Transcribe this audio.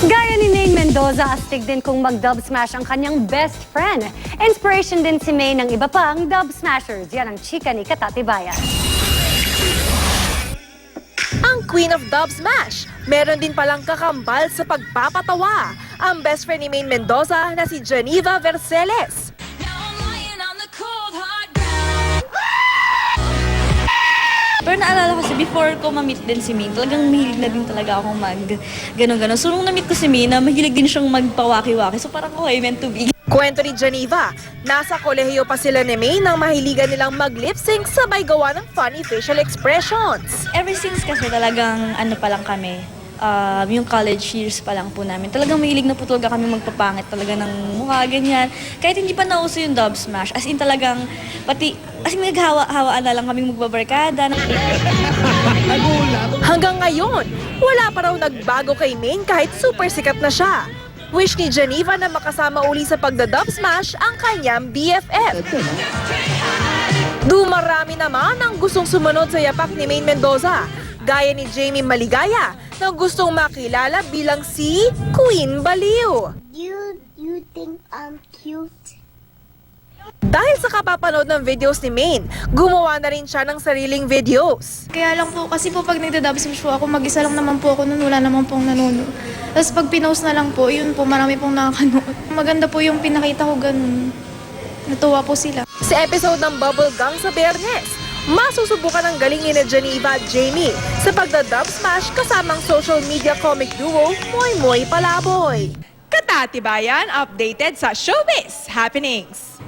Gaya ni Maine Mendoza, astig din kung mag-dub smash ang kanyang best friend. Inspiration din si Maine ng iba pang dub smashers. Yan ang chika ni Katatibayan. Ang Queen of Dub Smash, meron din palang kakambal sa pagpapatawa. Ang best friend ni Maine Mendoza na si Geneva Verceles. Pero naalala ko kasi before ko ma-meet din si Maine, talagang mahilig na din talaga akong gano'n-gano'n. So nung na-meet ko si Maine, mahilig din siyang magpawaki-waki. So parang okay, meant to be. Kwento ni Geneva, nasa kolehiyo pa sila ni Maine nang mahiligan nilang mag-lip-sync sabay gawa ng funny facial expressions. Ever since kasi talagang ano pa lang kami, yung college years pa lang po namin. Talagang mahilig na po talaga kami magpapangit talaga ng mukha, ganyan. Kahit hindi pa nauso yung dub smash, as in talagang, as in naghawa-hawaan na lang kaming magbabarkada. Hanggang ngayon, wala pa raw nagbago kay Maine kahit super sikat na siya. Wish ni Geneva na makasama uli sa pagda-dub smash ang kanyang BFF. Dumarami naman ang gustong sumunod sa yapak ni Maine Mendoza, gaya ni Jamie Maligaya na gustong makilala bilang si Queen Baliw. You think I'm cute? Dahil sa kapapanood ng videos ni Maine, gumawa na rin siya ng sariling videos. Kaya lang po, kasi po pag nagda-dub smash po ako, mag-isa lang naman po ako nun, wala naman pong nanonood. Tapos pag pinost na lang po, yun po, marami pong nakakanood. Maganda po yung pinakita ko ganun. Natuwa po sila. Sa episode ng Bubble Gang sa Biyernes, masusubukan ang galing ni Geneva at Jamie sa pagda-dub smash kasamang social media comic duo Moy Moy Palaboy. Katatibayan updated sa showbiz happenings.